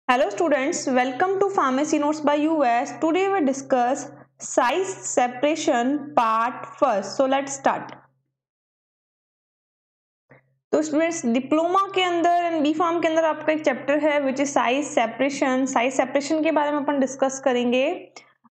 Hello students, welcome to Pharmacy Notes by US. Today we discuss size separation part first. So let's start. तो students diploma के अंदर and B farm के अंदर आपका एक chapter है which is size separation. Size separation के बारे में अपन डिस्कस करेंगे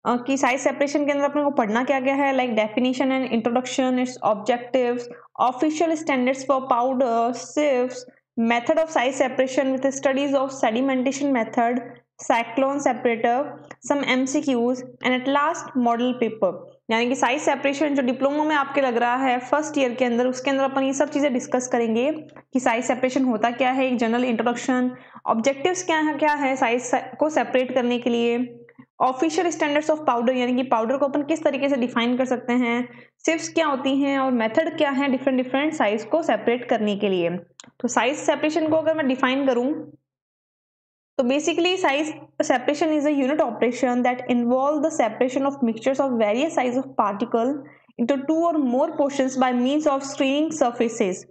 कि साइज सेपरेशन के अंदर अपने को पढ़ना क्या क्या है, like definition and introduction, it's objectives, official standards for powder, सिफ्स, method of size separation with studies of sedimentation method, cyclone separator, some MCQs and at last model paper। यानी कि साइज सेपरेशन जो डिप्लोमा में आपके लग रहा है first year के अंदर, उसके अंदर अपन ये सब चीजें डिस्कस करेंगे कि साइज सेपरेशन होता क्या है, एक जनरल इंट्रोडक्शन, ऑब्जेक्टिव्स क्या है साइज को सेपरेट करने के लिए, ऑफिशियल स्टैंडर्ड्स ऑफ पाउडर यानी कि पाउडर को अपन किस तरीके से डिफाइन कर सकते हैं, सिफ्स क्या होती हैं और मेथड क्या है डिफरेंट साइज को सेपरेट करने के लिए। तो साइज सेपरेशन को अगर मैं डिफाइन करूं तो basically size separation is a unit operation that involve the separation of mixtures of various size of particle into two or more portions by means of screening surfaces,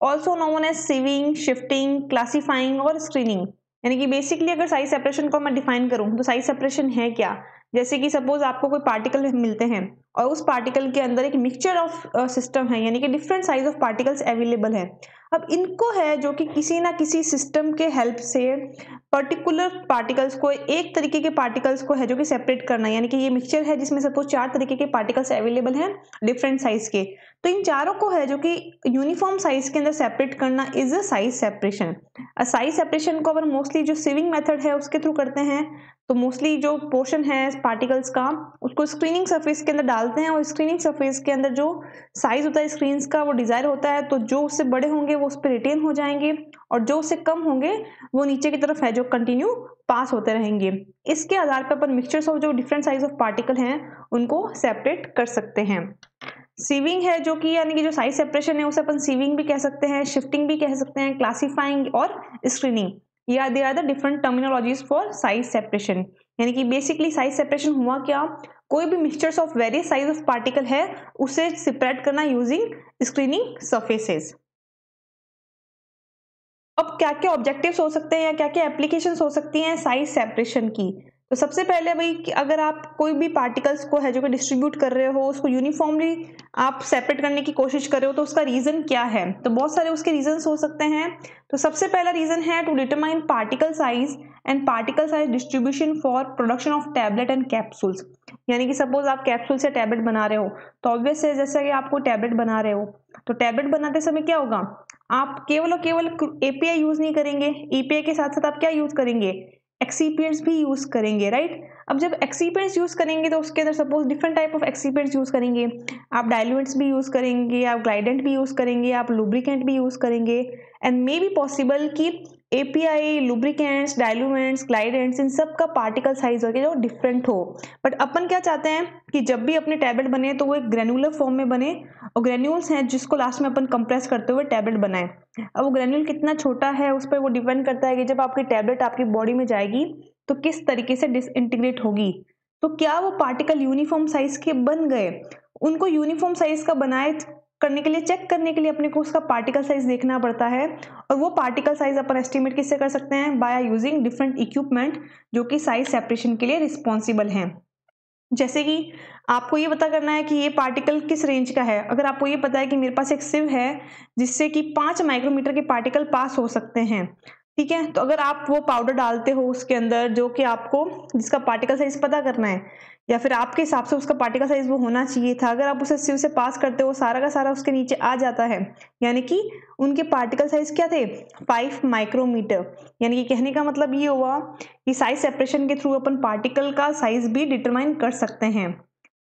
also known as sieving, shifting, classifying और screening। यानी कि basically अगर size separation को मैं define करूं तो size separation है क्या, जैसे कि सपोज आपको कोई पार्टिकल मिलते हैं और उस पार्टिकल के अंदर एक मिक्सचर ऑफ सिस्टम है, यानी कि different size of particles available है। अब इनको है जो कि किसी ना किसी सिस्टम के हेल्प से पर्टिकुलर पार्टिकल्स को, एक तरीके के पार्टिकल्स को है जो कि सेपरेट करना है, यानी कि ये मिक्सचर है जिसमें सपोज 4 तरीके के पार्टिकल्स अवेलेबल हैं डिफरेंट साइज के, तो इन चारों को है जो कि यूनिफॉर्म साइज के अंदर सेपरेट करना is a size separation. Size separation को अगर मोस्टली जो सिविंग मेथड है उसके थ्रू करते हैं, तो मोस्टली जो पोर्शन है पार्टिकल्स का उसको स्क्रीनिंग सरफेस के अंदर डालते हैं और स्क्रीनिंग सरफेस के अंदर जो साइज होता है स्क्रीन का वो डिजायर होता है, तो जो उससे बड़े होंगे वो उस पर रिटेन हो जाएंगे और जो उससे कम होंगे वो नीचे की तरफ है जो कंटिन्यू पास होते रहेंगे। इसके आधार पर अपन मिक्सचर्स ऑफ जो डिफरेंट साइज ऑफ पार्टिकल हैं उनको सेपरेट कर सकते हैं। सीविंग है जो कि यानी कि जो साइज सेपरेशन है उसे अपन सीविंग भी कह सकते हैं, शिफ्टिंग भी कह सकते हैं, क्लासिफाइंग और स्क्रीनिंग, या they are the different terminologies for size separation. यानी कि बेसिकली साइज सेपरेशन हुआ क्या, कोई भी mixtures of various size of particle है उसे सेपरेट करना यूजिंग स्क्रीनिंग सरफेसेस। अब क्या क्या ऑब्जेक्टिव्स हो सकते हैं या क्या क्या एप्लीकेशंस हो सकती हैं साइज सेपरेशन की। तो सबसे पहले भाई कि अगर आप कोई भी पार्टिकल्स को है जो कि डिस्ट्रीब्यूट कर रहे हो, उसको यूनिफॉर्मली आप सेपरेट करने की कोशिश कर रहे हो, तो उसका रीजन क्या है, तो बहुत सारे उसके रीजंस हो सकते हैं। तो सबसे पहला रीजन है to determine particle size and particle size distribution for production of tablet and capsules. यानी कि सपोज आप कैप्सूल से टैबलेट बना रहे हो, तो ऑब्वियस है जैसा कि आपको टैबलेट बना रहे हो, तो टैबलेट बनाते समय क्या होगा, आप केवल और केवल एपीआई यूज नहीं करेंगे, एपीआई के साथ साथ आप क्या यूज करेंगे, एक्सीपिएंट्स भी यूज करेंगे, राइट। अब जब एक्सीपिएंट्स यूज करेंगे तो उसके अंदर suppose different type of excipients use करेंगे, आप डाइल्यूएंट्स भी यूज करेंगे, आप ग्लाइडेंट भी यूज करेंगे, आप लुब्रिकेंट भी यूज करेंगे, एंड मे बी पॉसिबल कि एपीआई, लुब्रिकेंट्स, डाइल्यूएंट्स, ग्लाइडेंट्स इन सब का पार्टिकल साइज वगैरह जो डिफरेंट हो। बट अपन क्या चाहते हैं कि जब भी अपने टैबलेट बने तो वो एक ग्रेनुलर फॉर्म में बने और ग्रेन्यूल्स हैं जिसको लास्ट में अपन कंप्रेस करते हुए टैबलेट बनाए। अब वो ग्रेन्यूल कितना छोटा है उस पर वो डिपेंड करता है कि जब आपकी टैबलेट आपकी बॉडी में जाएगी तो किस तरीके से डिसइंटीग्रेट होगी, तो क्या वो पार्टिकल यूनिफॉर्म साइज के बन गए। उनको यूनिफॉर्म साइज का बनाए करने के लिए, चेक करने के लिए अपने को उसका पार्टिकल साइज देखना पड़ता है, और वो पार्टिकल साइज अपन एस्टिमेट किससे कर सकते हैं, बाय यूजिंग डिफरेंट इक्विपमेंट जो कि साइज सेपरेशन के लिए रिस्पॉन्सिबल हैं। जैसे कि आपको ये पता करना है कि ये पार्टिकल किस रेंज का है। अगर आपको ये पता है कि मेरे पास एक सिव है जिससे कि 5 माइक्रोमीटर के पार्टिकल पास हो सकते हैं, ठीक है, तो अगर आप वो पाउडर डालते हो उसके अंदर जो कि आपको जिसका पार्टिकल साइज पता करना है, या फिर आपके हिसाब से उसका पार्टिकल साइज वो होना चाहिए था, अगर आप उसे सिव से पास करते हो सारा का सारा उसके नीचे आ जाता है, यानी कि उनके पार्टिकल साइज क्या थे, 5 माइक्रोमीटर। यानी कि कहने का मतलब ये हुआ कि साइज सेपरेशन के थ्रू अपन पार्टिकल का साइज भी डिटरमाइन कर सकते हैं।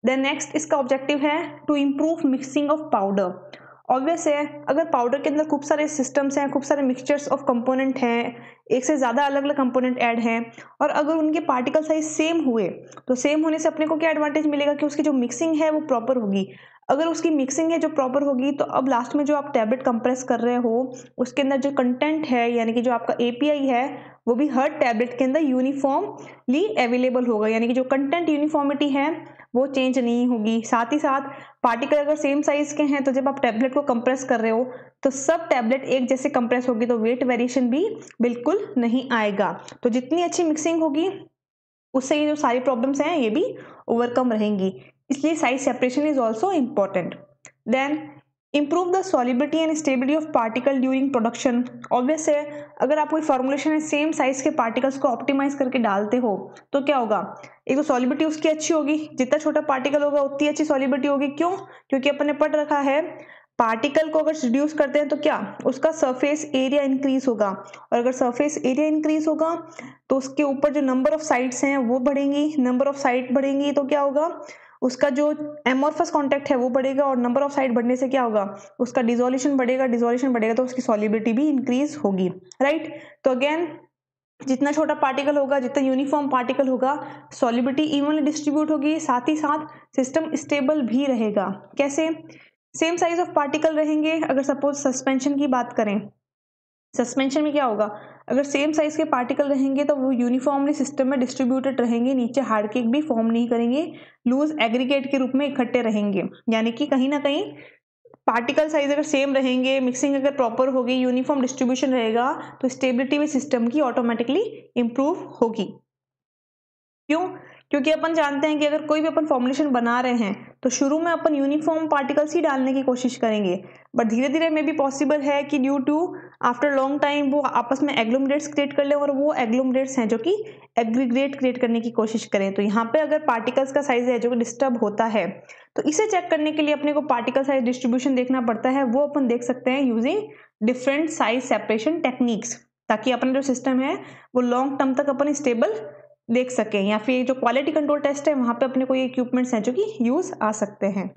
देन नेक्स्ट इसका ऑब्जेक्टिव है to improve mixing of powder. Obvious है अगर पाउडर के अंदर खूब सारे सिस्टम्स हैं, खूब सारे मिक्सचर्स ऑफ कंपोनेंट हैं, एक से ज़्यादा अलग अलग कंपोनेंट ऐड हैं, और अगर उनके पार्टिकल साइज सेम हुए तो सेम होने से अपने को क्या एडवांटेज मिलेगा कि उसकी जो मिक्सिंग है वो प्रॉपर होगी। अगर उसकी मिक्सिंग है जो प्रॉपर होगी तो अब लास्ट में जो आप टैबलेट कंप्रेस कर रहे हो उसके अंदर जो कंटेंट है यानी कि जो आपका एपीआई है वो भी हर टैबलेट के अंदर यूनिफॉर्मली अवेलेबल होगा, यानी कि जो कंटेंट यूनिफॉर्मिटी है वो चेंज नहीं होगी। साथ ही साथ पार्टिकल अगर सेम साइज के हैं तो जब आप टैबलेट को कंप्रेस कर रहे हो तो सब टैबलेट एक जैसे कंप्रेस होगी तो वेट वेरिएशन भी बिल्कुल नहीं आएगा। तो जितनी अच्छी मिक्सिंग होगी उससे ये जो सारी प्रॉब्लम्स हैं ये भी ओवरकम रहेंगी, इसलिए size separation is also important. Then improve the solubility and stability of particle during production. Obvious है, अगर आप कोई फॉर्मुलेशन है सेम साइज के पार्टिकल्स को ऑप्टिमाइज करके डालते हो तो क्या होगा, एक तो सॉलिबिलिटी उसकी अच्छी होगी, जितना छोटा पार्टिकल होगा उतनी अच्छी सॉलिबिलिटी होगी। क्यों? क्योंकि अपन ने पढ़ रखा है पार्टिकल को अगर रिड्यूस करते हैं तो क्या उसका सरफेस एरिया इंक्रीज होगा, और अगर सरफेस एरिया इंक्रीज होगा तो उसके ऊपर जो नंबर ऑफ साइड्स हैं वो बढ़ेंगी, नंबर ऑफ साइड बढ़ेंगी तो क्या होगा, उसका जो एमोर्फस कांटेक्ट है वो बढ़ेगा, और नंबर ऑफ साइड बढ़ने से क्या होगा, उसका डिसोल्यूशन बढ़ेगा, डिसोल्यूशन बढ़ेगा तो उसकी सॉलिबिलिटी भी इंक्रीज होगी, राइट। तो अगेन जितना छोटा पार्टिकल होगा, जितना यूनिफॉर्म पार्टिकल होगा, सॉलिबिलिटी इवनली डिस्ट्रीब्यूट होगी, साथ ही साथ सिस्टम स्टेबल भी रहेगा। कैसे? सेम साइज ऑफ पार्टिकल रहेंगे। अगर सपोज सस्पेंशन की बात करें, सस्पेंशन में क्या होगा, अगर सेम साइज के पार्टिकल रहेंगे तो वो यूनिफॉर्मली सिस्टम में डिस्ट्रीब्यूटेड रहेंगे, नीचे हार्ड केक भी फॉर्म नहीं करेंगे, लूज एग्रीगेट के रूप में इकट्ठे रहेंगे। यानी कि कहीं ना कहीं पार्टिकल साइज अगर सेम रहेंगे, मिक्सिंग अगर प्रॉपर होगी, यूनिफॉर्म डिस्ट्रीब्यूशन रहेगा तो स्टेबिलिटी भी सिस्टम की ऑटोमेटिकली इंप्रूव होगी। क्यों? क्योंकि अपन जानते हैं कि अगर कोई भी अपन फॉर्मुलेशन बना रहे हैं तो शुरू में अपन यूनिफॉर्म पार्टिकल्स ही डालने की कोशिश करेंगे, बट धीरे धीरे में भी पॉसिबल है कि due to after long time वो आपस में एग्लोमरेट्स क्रिएट कर ले, और वो एग्लोमरेट्स हैं जो कि एग्रीगेट क्रिएट करने की कोशिश करें। तो यहाँ पे अगर पार्टिकल्स का साइज है जो डिस्टर्ब होता है तो इसे चेक करने के लिए अपने को पार्टिकल साइज डिस्ट्रीब्यूशन देखना पड़ता है। वो अपन देख सकते हैं using different size separation techniques, ताकि अपना जो सिस्टम है वो लॉन्ग टर्म तक अपन स्टेबल देख सकें, या फिर जो क्वालिटी कंट्रोल टेस्ट है वहां पे अपने को ये इक्विपमेंट्स हैं जो कि यूज आ सकते हैं।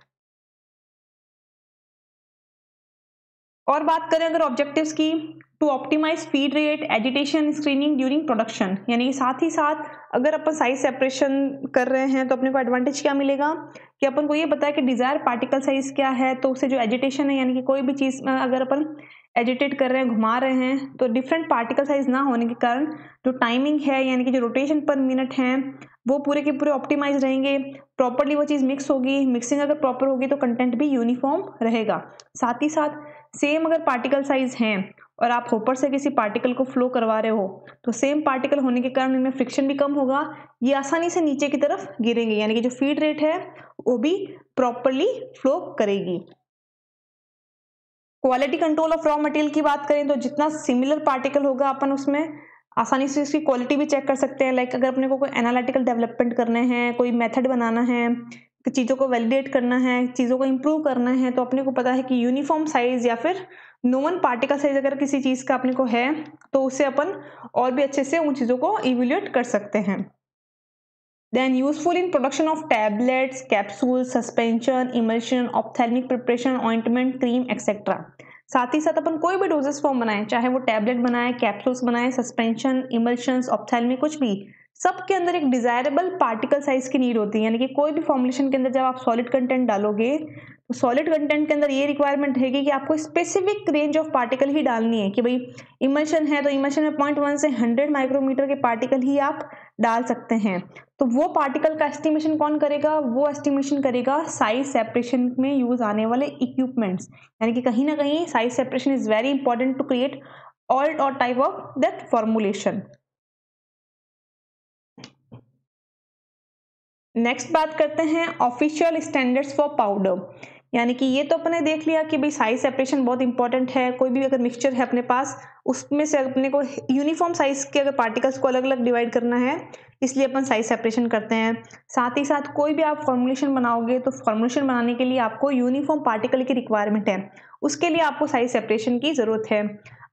और बात करें अगर ऑब्जेक्टिव्स की, to optimise feed rate, agitation, screening during production, यानी कि साथ ही साथ अगर अपन साइज सेपरेशन कर रहे हैं तो अपने को एडवांटेज क्या मिलेगा कि अपन को ये पता है कि डिजायर पार्टिकल साइज क्या है, तो उससे जो एजिटेशन है, यानी कि कोई भी चीज अगर अपन एजिटेट कर रहे हैं, घुमा रहे हैं, तो डिफरेंट पार्टिकल साइज ना होने के कारण जो टाइमिंग है, यानी कि जो रोटेशन पर मिनट है, वो पूरे के पूरे ऑप्टिमाइज रहेंगे, प्रॉपरली वो चीज मिक्स होगी, मिक्सिंग अगर प्रॉपर होगी तो कंटेंट भी यूनिफॉर्म रहेगा। साथ ही साथ सेम अगर पार्टिकल साइज हैं और आप होपर से किसी पार्टिकल को फ्लो करवा रहे हो तो सेम पार्टिकल होने के कारण इनमें फ्रिक्शन भी कम होगा, ये आसानी से नीचे की तरफ गिरेंगे, यानी कि जो फीड रेट है वो भी प्रॉपरली फ्लो करेगी। Quality control of raw material की बात करें तो जितना सिमिलर पार्टिकल होगा अपन उसमें आसानी से इसकी क्वालिटी भी चेक कर सकते हैं। लाइक अगर अपने को कोई एनालिटिकल डेवलपमेंट करने हैं, कोई मेथड बनाना है, चीज़ों को वैलिडेट करना है, चीज़ों को इंप्रूव करना है, तो अपने को पता है कि यूनिफॉर्म साइज या फिर नोन पार्टिकल साइज अगर किसी चीज़ का अपने को है तो उससे अपन और भी अच्छे से उन चीज़ों को इवेल्युएट कर सकते हैं। Then useful in production of tablets, capsules, suspension, emulsion, ophthalmic preparation, ointment, cream, etc. साथ ही साथ अपन कोई भी डोजेस फॉर्म बनाए, चाहे वो टैबलेट बनाए, कैप्सूल्स बनाए, सस्पेंशन, इमल्शंस, ऑप्थेल्मिक, कुछ भी, सबके अंदर एक डिजायरेबल पार्टिकल साइज की नीड होती है। यानी कि कोई भी फॉर्मुलेशन के अंदर जब आप सॉलिड कंटेंट डालोगे तो सॉलिड कंटेंट के अंदर ये रिक्वायरमेंट रहेगी कि आपको स्पेसिफिक रेंज ऑफ पार्टिकल ही डालनी है, कि भाई इमल्शन है तो इमल्शन में 0.1 से 100 माइक्रोमीटर के पार्टिकल ही आप डाल सकते हैं। तो वो पार्टिकल का एस्टिमेशन कौन करेगा? वो एस्टिमेशन करेगा साइज सेपरेशन में यूज आने वाले इक्विपमेंट्स। यानी कि कहीं ना कहीं size separation is very important to create all और type of that formulation. Next बात करते हैं ऑफिशियल स्टैंडर्ड्स फॉर पाउडर। यानी कि ये तो अपने देख लिया कि भाई साइज सेपरेशन बहुत इंपॉर्टेंट है, कोई भी अगर मिक्सचर है अपने पास उसमें से अपने को यूनिफॉर्म साइज के अगर पार्टिकल्स को अलग अलग डिवाइड करना है इसलिए अपन साइज सेपरेशन करते हैं। साथ ही साथ कोई भी आप फॉर्मुलेशन बनाओगे तो फॉर्मुलेशन बनाने के लिए आपको यूनिफॉर्म पार्टिकल की रिक्वायरमेंट है, उसके लिए आपको साइज सेपरेशन की जरूरत है।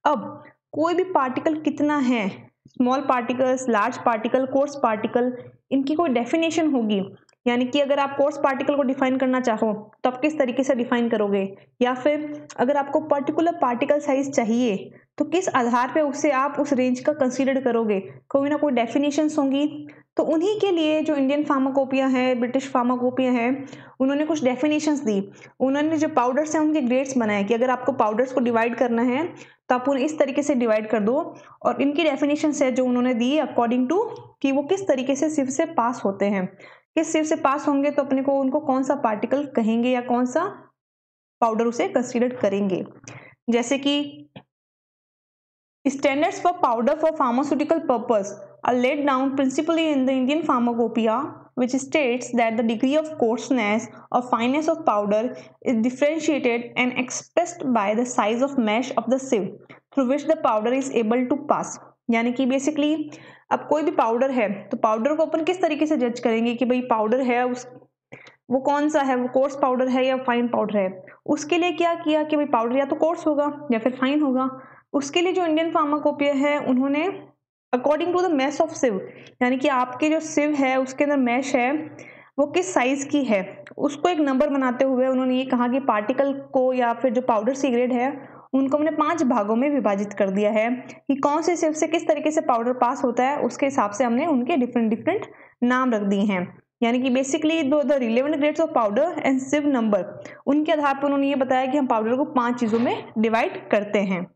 अब कोई भी पार्टिकल कितना है, small particles, large particle, coarse particle, इनकी कोई डेफिनेशन होगी। यानी कि अगर आप कोर्स पार्टिकल को डिफाइन करना चाहो तो आप किस तरीके से डिफाइन करोगे, या फिर अगर आपको पर्टिकुलर पार्टिकल साइज चाहिए तो किस आधार पे उससे आप उस रेंज का कंसीडर करोगे, कोई ना कोई डेफिनेशंस होंगी। तो उन्हीं के लिए जो इंडियन फार्माकोपिया है, ब्रिटिश फार्माकोपिया है, उन्होंने कुछ डेफिनेशंस दी। उन्होंने जो पाउडर्स हैं उनके ग्रेड्स बनाए कि अगर आपको पाउडर्स को डिवाइड करना है तो आप उन्हें इस तरीके से डिवाइड कर दो, और इनकी डेफिनेशंस है जो उन्होंने दी अकॉर्डिंग टू कि वो किस तरीके से सिर्फ से पास होते हैं, किस सिर्फ से पास होंगे तो अपने को उनको कौन सा पार्टिकल कहेंगे या कौन सा पाउडर उसे कंसीडर करेंगे। जैसे कि standards for powder for pharmaceutical purpose are laid down principally in the Indian Pharmacopoeia, which states that the degree of coarseness or fineness of powder is differentiated and expressed by the size of mesh of the sieve through which the powder is able to pass. यानी कि basically अब कोई भी powder है तो powder को अपन किस तरीके से जज करेंगे कि भाई पाउडर है वो कौन सा है, वो कोर्स पाउडर है या फाइन पाउडर है। उसके लिए क्या किया कि भाई पाउडर या तो कोर्स होगा या फिर फाइन होगा। उसके लिए जो इंडियन फार्माकोपिया है उन्होंने according to the mesh of sieve, यानी कि आपके जो सिव है उसके अंदर मैश है वो किस साइज की है उसको एक नंबर बनाते हुए उन्होंने ये कहा कि पार्टिकल को या फिर जो पाउडर सी ग्रेड है उनको हमने 5 भागों में विभाजित कर दिया है कि कौन से सिव से किस तरीके से पाउडर पास होता है, उसके हिसाब से हमने उनके डिफरेंट डिफरेंट नाम रख दिए हैं। यानी कि basically the relevant grades of powder and sieve number, उनके आधार पर उन्होंने ये बताया कि हम पाउडर को 5 चीजों में डिवाइड करते हैं।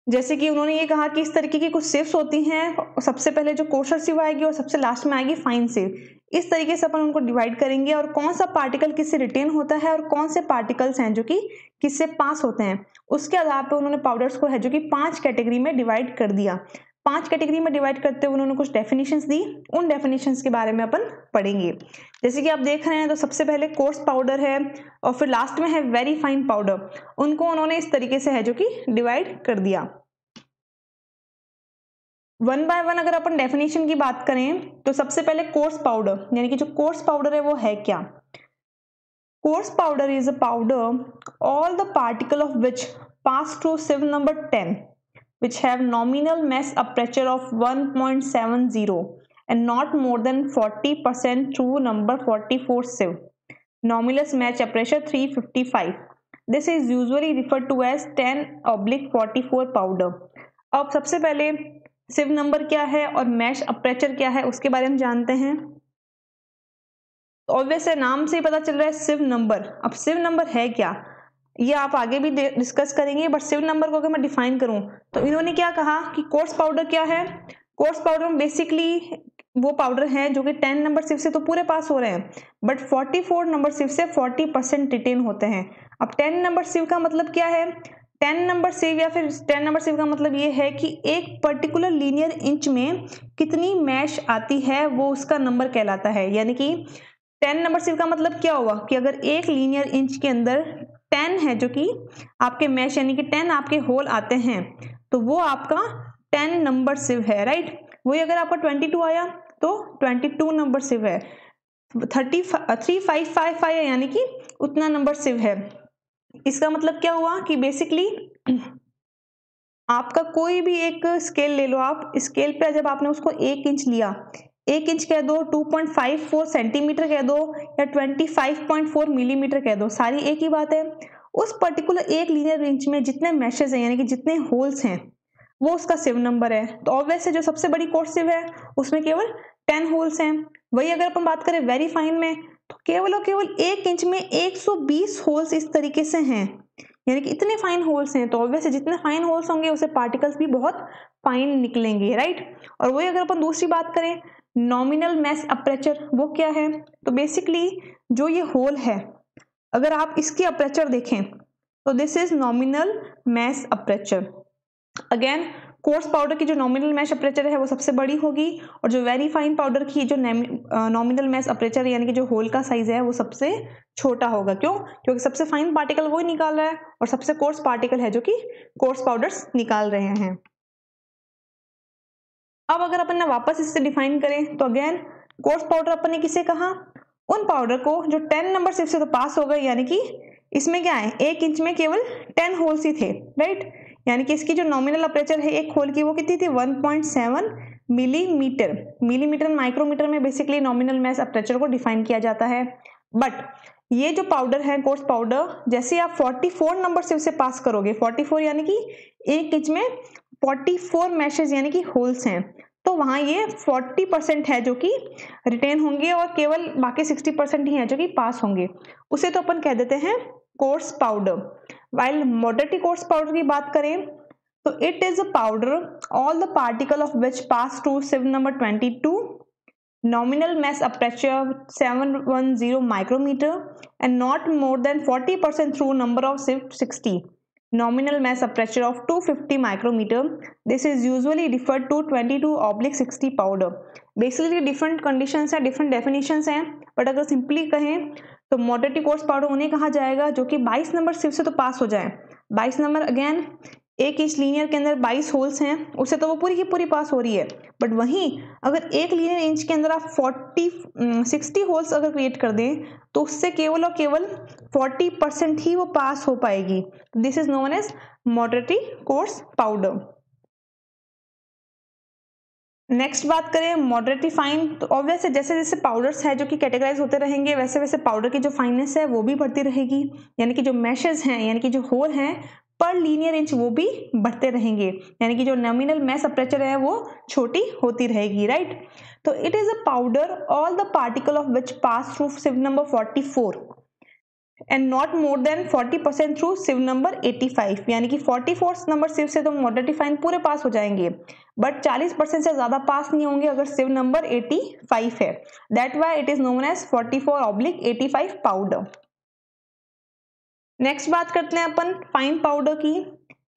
जैसे कि उन्होंने ये कहा कि इस तरीके की कुछ सिव्स होती हैं, सबसे पहले जो कोशर सिव आएगी और सबसे लास्ट में आएगी फाइन सिव। इस तरीके से अपन उनको डिवाइड करेंगे और कौन सा पार्टिकल किससे रिटेन होता है और कौन से पार्टिकल्स हैं जो कि किससे पास होते हैं, उसके आधार पर उन्होंने पाउडर्स को है जो कि 5 कैटेगरी में डिवाइड कर दिया। 5 कैटेगरी में डिवाइड करते हुए उन्होंने कुछ डेफिनेशंस दी, उन डेफिनेशंस के बारे में अपन पढ़ेंगे। जैसे कि आप देख रहे हैं तो सबसे पहले कोर्स पाउडर है और फिर लास्ट में है वेरी फाइन पाउडर, उनको उन्होंने इस तरीके से है जो कि डिवाइड कर दिया। वन बाय वन अगर अपन डेफिनेशन की बात करें तो सबसे पहले कोर्स पाउडर, यानी कि जो कोर्स पाउडर है वो है क्या। Coarse powder is a powder all the particle of which pass through sieve number 10 which have nominal mass aperture of 1.70 and not more than 40% through number 44 sieve. Nominal mass aperture 355. This is usually referred to as 10/44 powder. अब सबसे पहले सिव number क्या है और mash aperture क्या है उसके बारे में जानते हैं। ऑब्वियस है, नाम से ही पता चल रहा है सिव नंबर। अब सिव नंबर है क्या ये आप आगे भी डिस्कस करेंगे, बट सिव नंबर को अगर मैं डिफाइन करूं तो इन्होंने क्या कहा कि कोर्स पाउडर क्या है। कोर्स पाउडर में बेसिकली वो पाउडर है जो कि 10 नंबर सिव से तो पूरे पास हो रहे हैं, बट 44 नंबर सिव से 40% रिटेन होते हैं। अब 10 नंबर सिव का मतलब क्या है, 10 नंबर सिव या फिर 10 नंबर सिव का मतलब ये है कि एक पर्टिकुलर लीनियर इंच में कितनी मैश आती है वो उसका नंबर कहलाता है। यानी कि 10 नंबर सिव का मतलब क्या हुआ कि अगर एक लीनियर इंच के अंदर 10 है जो कि आपके मैश यानी कि 10 आपके होल आते हैं तो वो आपका 10 नंबर सिव है, राइट। वही अगर आपका 22 आया तो 22 नंबर सिव है। 3555 है यानी कि उतना नंबर सिव है। इसका मतलब क्या हुआ कि बेसिकली आपका कोई भी एक स्केल ले लो, आप स्केल पे जब आपने उसको 1 इंच लिया, 1 इंच कह दो, 2.54 सेंटीमीटर कह दो या 25.4 मिलीमीटर कह दो, सारी एक ही बात है। उस पर्टिकुलर एक लीनियर इंच में जितने मैशेज हैं यानी कि जितने होल्स हैं वो उसका सिव नंबर है। तो ऑब्वियस है जो सबसे बड़ी कोर्स सिव है उसमें केवल 10 होल्स हैं। वही अगर अपन बात करें वेरी फाइन में तो केवल और केवल 1 इंच में 120 होल्स इस तरीके से हैं, यानी कि इतने फाइन होल्स हैं। तो ऑब्वियस है जितने फाइन होल्स होंगे उससे पार्टिकल्स भी बहुत फाइन निकलेंगे, राइट। और वही अगर अपन दूसरी बात करें नॉमिनल मैस अपर्चर, वो क्या है, तो बेसिकली जो ये होल है अगर आप इसकी अपर्चर देखें तो this is nominal mesh aperture. Again coarse powder की जो नॉमिनल मैश अपर्चर है वो सबसे बड़ी होगी और जो वेरी फाइन पाउडर की जो नॉमिनल मैश अपर्चर यानी कि जो होल का साइज है वो सबसे छोटा होगा। क्यों? क्योंकि सबसे फाइन पार्टिकल वो ही निकाल रहा है और सबसे कोर्स पार्टिकल है जो कि कोर्स पाउडर्स निकाल रहे हैं। अब अगर अपन ने वापस इससे डिफाइन करें तो अगेन कोर्स पाउडर अपन ने किसे कहा, उन पाउडर को जो 10 नंबर सिर्फ से तो पास हो गए, यानी कि इसमें क्या है 1 इंच में केवल 10 होल्स ही थे, राइट। यानी कि इसकी जो नॉमिनल अपर्चर है एक होल की वो कितनी थी 1.7 मिलीमीटर। मिलीमीटर माइक्रोमीटर में बेसिकली नॉमिनल मैस अपर्चर को डिफाइन किया जाता है। बट ये जो पाउडर है कोर्स पाउडर, जैसे आप 44 नंबर सिर्फ से पास करोगे, 44 यानी कि 1 इंच में 44 मैशेज यानी कि होल्स हैं, तो वहां ये 40% है जो कि रिटेन होंगे और केवल बाकी 60% ही है जो कि पास होंगे। उसे तो अपन कह देते हैं coarse powder. While moderately coarse powder की बात करें तो it is a powder all the particle of which pass to sieve number 22 nominal mass aperture 710 micrometer, and not more than 40% through number of sieve 60. Nominal mass aperture of 250 micrometer. This is usually referred to 22/60 powder. Basically different conditions हैं, different definitions हैं, but अगर simply कहें तो moderately coarse powder उन्हें कहा जाएगा जो कि 22 नंबर सिर्फ से तो पास हो जाए। 22 नंबर अगेन 1 इंच लीनियर के अंदर 22 होल्स हैं, उससे तो वो पूरी की पूरी पास हो रही है। बट वहीं अगर 1 लीनियर इंच के अंदर आप 60 होल्स अगर क्रिएट कर दें तो उससे केवल और केवल 40% ही वो पास हो पाएगी। This is known as moderately coarse powder. Next बात करें मॉडरेटली फाइन, तो ऑब्वियस है जैसे जैसे पाउडर्स है जो कि कैटेगराइज होते रहेंगे वैसे वैसे पाउडर की जो फाइननेस है वो भी बढ़ती रहेगी, यानी कि जो मैशेस हैं यानी कि जो होल हैं पर लीनियर इंच वो भी बढ़ते रहेंगे, यानी कि जो नॉमिनल मैस अपर्चर है वो छोटी होती रहेगी, राइट। तो it is a powder all the particle of which pass through sieve number 44 and not more than 40% through sieve number 85, यानी कि 44 नंबर सिव से तो मॉडरेटली फाइन पूरे पास हो जाएंगे, बट 40% से ज्यादा पास नहीं होंगे अगर सिव नंबर 85 है। That why it is known as 44/85 powder. Next बात करते हैं अपन फाइन पाउडर की।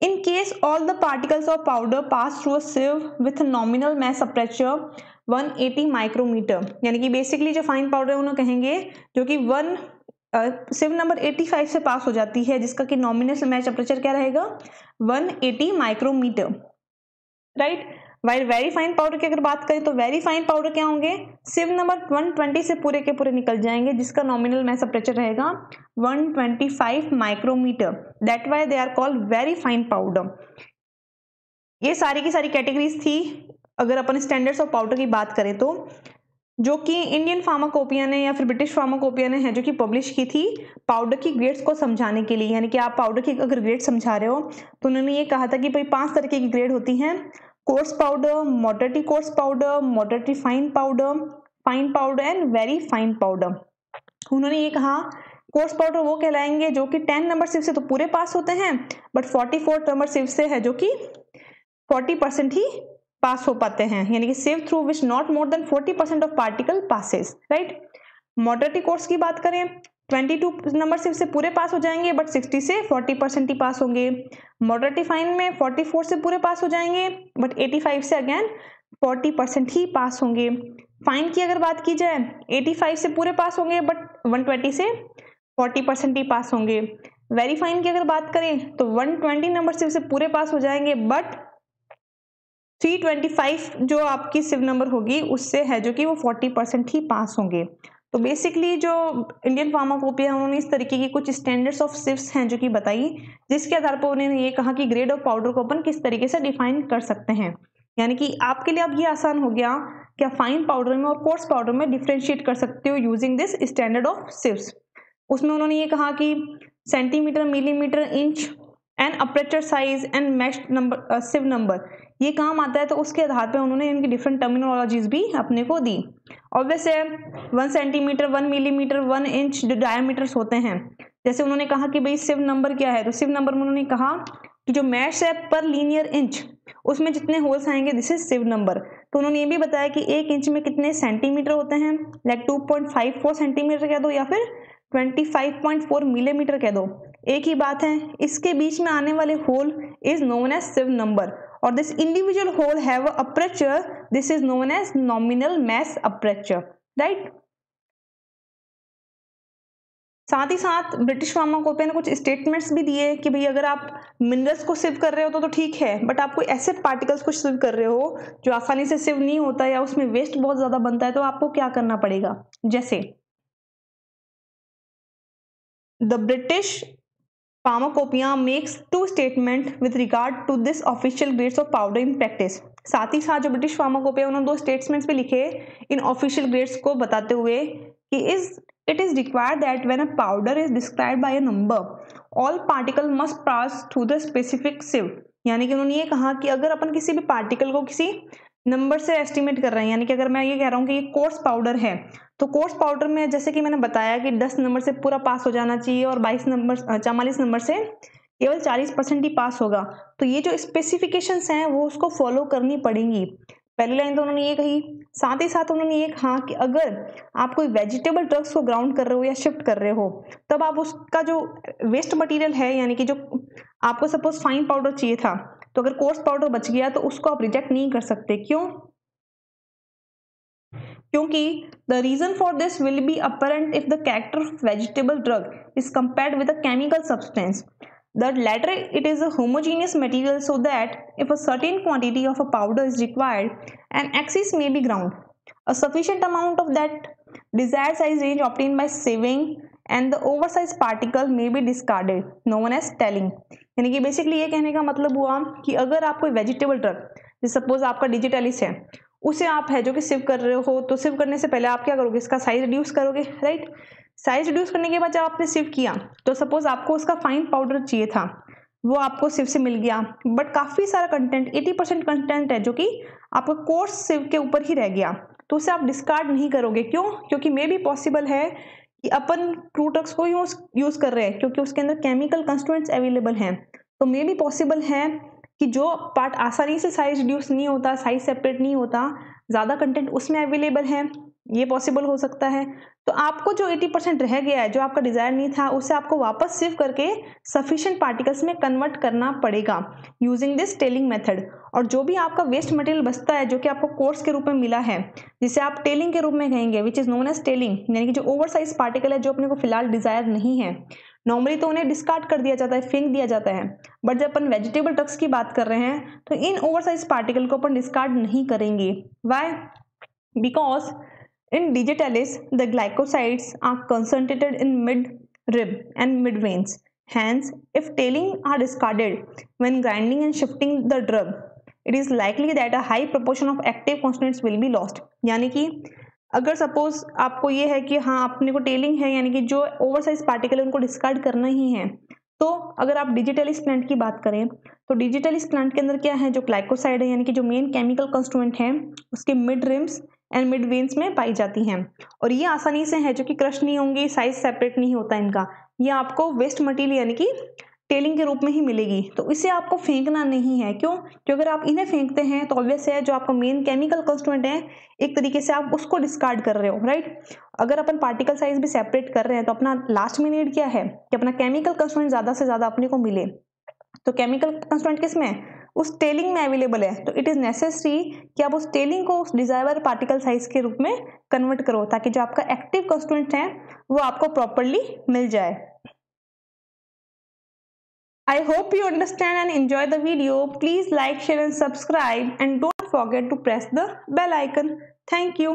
In case all the particles of powder pass through a sieve with nominal mesh aperture 180 micrometre, यानी कि बेसिकली जो फाइन पाउडर है उन्हें कहेंगे जो कि सिव नंबर 85 से पास हो जाती है, जिसका कि नॉमिनल मैच अपर्चर क्या रहेगा 180 micrometre, right. While very fine powder की अगर बात करें तो वेरी फाइन पाउडर क्या होंगे, सिव नंबर 120 से पूरे के पूरे निकल जाएंगे, जिसका नॉमिनल मैस अपर्चर रहेगा 125 micrometre. That why they are called very fine powder. ये सारी की सारी कैटेगरीज थी अगर अपन स्टैंडर्ड्स ऑफ पाउडर की बात करें तो, जो कि इंडियन फार्माकोपिया ने या फिर ब्रिटिश फार्माकोपिया ने है जो कि पब्लिश की थी पाउडर की ग्रेड्स को समझाने के लिए। यानी कि आप पाउडर की अगर ग्रेड समझा रहे हो तो उन्होंने ये कहा था कि भाई 5 तरीके की ग्रेड होती हैं, coarse powder, moderately coarse powder, moderately fine powder and very fine powder. उन्होंने ये कहा कोर्स पाउडर वो कहलाएंगे जो कि 10 नंबर सिव से तो पूरे पास होते हैं, बट 44 नंबर सिव से है जो कि 40% ही पास हो पाते हैं, यानी कि sieve through which not more than 40% of particle passes, right. Moderately coarse की बात करें 22 नंबर सिव से पूरे पास हो जाएंगे, बट 60 से 40% ही पास होंगे। मॉडरेटली फाइन में 44 से पूरे पास हो जाएंगे, बट 85 से अगेन 40% ही पास होंगे। फाइन की अगर बात की जाए 85 से पूरे पास होंगे, बट 120 से 40% ही पास होंगे। वेरी फाइन की अगर बात करें तो 120 नंबर सिव से पूरे पास हो जाएंगे, बट 325 जो आपकी सिव नंबर होगी उससे है जो कि वो 40% ही पास होंगे। तो बेसिकली जो इंडियन फार्माकोपिया है उन्होंने इस तरीके की कुछ स्टैंडर्ड्स ऑफ सिव्स हैं जो कि बताई, जिसके आधार पर उन्होंने ये कहा कि ग्रेड ऑफ पाउडर को अपन किस तरीके से डिफाइन कर सकते हैं। यानी कि आपके लिए अब ये आसान हो गया कि आप फाइन पाउडर में और कोर्स पाउडर में डिफ्रेंशिएट कर सकते हो using this standard of sieves. उसमें उन्होंने ये कहा कि centimetre, millimetre, inch and aperture size and mesh number, sieve number ये काम आता है, तो उसके आधार पे उन्होंने इनकी डिफरेंट टर्मिनोलॉजीज भी अपने को दी। ऑब्वियस है 1 सेंटीमीटर, 1 मिलीमीटर, 1 इंच जो डायमीटर्स होते हैं, जैसे उन्होंने कहा कि भाई सिव नंबर क्या है, तो सिव नंबर में उन्होंने कहा कि जो मैश है पर लीनियर इंच उसमें जितने होल्स आएंगे दिस इज सिव नंबर। तो उन्होंने ये भी बताया कि 1 इंच में कितने सेंटीमीटर होते हैं, लाइक 2.54 सेंटीमीटर कह दो या फिर 25.4 मिलीमीटर कह दो, एक ही बात है। इसके बीच में आने वाले hole is known as sieve number, और this individual hole have a aperture, this is known as nominal mesh aperture, right. साथ ही साथ ब्रिटिश फार्माकोपिया ने कुछ स्टेटमेंट्स भी दिए कि भाई अगर आप मिनरल्स को सिव कर रहे हो तो ठीक है, बट आप कोई ऐसे पार्टिकल्स को सिव कर रहे हो जो आसानी से सिव नहीं होता या उसमें वेस्ट बहुत ज्यादा बनता है, तो आपको क्या करना पड़ेगा। जैसे the British Pharmacopoeia makes 2 statement with regard to this official grades of powder in practice. साथ ही साथ जो ब्रिटिश फार्माकोपिया उन्होंने 2 स्टेटमेंट्स भी लिखे इन ऑफिशियल ग्रेड्स को बताते हुए कि it is required that when a powder is described by a number all particle must pass through the specific sieve. यानी कि उन्होंने ये कहा कि अगर अपन किसी भी पार्टिकल को किसी नंबर से एस्टिमेट कर रहे हैं, यानी कि अगर मैं ये कह रहा हूँ कि ये कोर्स पाउडर है, तो कोर्स पाउडर में जैसे कि मैंने बताया कि 10 नंबर से पूरा पास हो जाना चाहिए और 22 नंबर 44 नंबर से केवल 40% ही पास होगा। तो ये जो स्पेसिफिकेशंस हैं वो उसको फॉलो करनी पड़ेंगी। पहली लाइन तो उन्होंने ये कही, साथ ही साथ उन्होंने ये कहा कि अगर आप कोई वेजिटेबल ड्रग्स को ग्राउंड कर रहे हो या शिफ्ट कर रहे हो, तब आप उसका जो वेस्ट मटेरियल है, यानी कि जो आपको सपोज फाइन पाउडर चाहिए था, तो अगर कोर्स पाउडर बच गया तो उसको आप रिजेक्ट नहीं कर सकते। क्यों? क्योंकि the reason for this will be apparent if the character of vegetable drug is compared with a chemical substance. The latter, it is a homogeneous material, so that if a certain quantity of a powder is required, an excess may be ground. A sufficient amount of that desired size range obtained by sieving, and the oversized particle may be discarded, known as tailing. यानी कि basically ये कहने का मतलब हुआ कि अगर आप कोई वेजिटेबल ड्रग, जैसे सपोज आपका डिजिटलिस है, उसे आप है जो कि सिव कर रहे हो, तो सिव करने से पहले आप क्या करोगे, इसका साइज रिड्यूस करोगे, राइट। साइज रिड्यूस करने के बाद जब आपने सिव किया, तो सपोज आपको उसका फाइन पाउडर चाहिए था, वो आपको सिव से मिल गया, बट काफी सारा कंटेंट 80% कंटेंट है जो कि आपका कोर्स सिव के ऊपर ही रह गया, तो उसे आप डिस्कार्ड नहीं करोगे। क्यों? क्योंकि मे भी पॉसिबल है कि अपन क्रू ड्रग्स को यूज कर रहे हैं क्योंकि उसके अंदर केमिकल कंस्टिट्यूएंट्स अवेलेबल हैं, तो मे भी पॉसिबल है कि जो पार्ट आसानी से साइज रिड्यूस नहीं होता, साइज सेपरेट नहीं होता, ज्यादा कंटेंट उसमें अवेलेबल है, ये पॉसिबल हो सकता है। तो आपको जो 80% रह गया है, जो आपका डिजायर नहीं था, उसे आपको वापस सिव करके सफिशिएंट पार्टिकल्स में कन्वर्ट करना पड़ेगा यूजिंग दिस टेलिंग मेथड। और जो भी आपका वेस्ट मटेरियल बचता है जो कि आपको कोर्स के रूप में मिला है, जिसे आप टेलिंग के रूप में कहेंगे, which is known as tailing, यानी कि जो ओवरसाइज पार्टिकल है जो अपने को फिलहाल डिजायर नहीं है, नॉर्मली तो उन्हें डिस्कार्ड कर दिया जाता है, फेंक दिया जाता है, बट जब अपन वेजिटेबल ड्रग्स की बात कर रहे हैं तो इन ओवरसाइज पार्टिकल को अपन डिस्कार्ड नहीं करेंगे। Why? Because in digitalis, the glycosides are concentrated in mid-rib and mid-veins. Hence, if tailing are discarded when grinding and shifting the drug, it is likely that a high proportion of active constituents will be lost. यानी कि अगर suppose आपको ये है कि हाँ अपने को टेलिंग है, यानी कि जो ओवरसाइज पार्टिकल है उनको डिस्कार्ड करना ही है, तो अगर आप डिजिटलिस प्लांट की बात करें तो डिजिटलिस प्लांट के अंदर क्या है, जो ग्लाइकोसाइड है यानी कि जो मेन केमिकल कंस्टिट्यूएंट है, उसके mid RIMS and mid veins में पाई जाती हैं, और ये आसानी से है जो कि क्रश नहीं होंगी, साइज सेपरेट नहीं होता इनका, ये आपको वेस्ट मटेरियल यानी कि टेलिंग के रूप में ही मिलेगी। तो इसे आपको फेंकना नहीं है। क्यों? क्योंकि अगर आप इन्हें फेंकते हैं तो ऑब्वियस है जो आपका मेन केमिकल कंस्टिट्यूएंट है, एक तरीके से आप उसको डिस्कार्ड कर रहे हो, राइट। अगर अपन पार्टिकल साइज भी सेपरेट कर रहे हैं तो अपना लास्ट में नीड क्या है कि अपना केमिकल कंस्टिट्यूएंट ज्यादा से ज्यादा अपने को मिले। तो केमिकल कंस्टिट्यूएंट किसमें? उस टेलिंग में अवेलेबल है, तो इट इज नेसेसरी कि आप उस टेलिंग को उस डिजायरेबल पार्टिकल साइज के रूप में कन्वर्ट करो, ताकि जो आपका एक्टिव कंस्टिट्यूएंट है वो आपको प्रॉपर्ली मिल जाए। I hope you understand and enjoy the video. Please like, share and subscribe, and don't forget to press the bell icon. Thank you.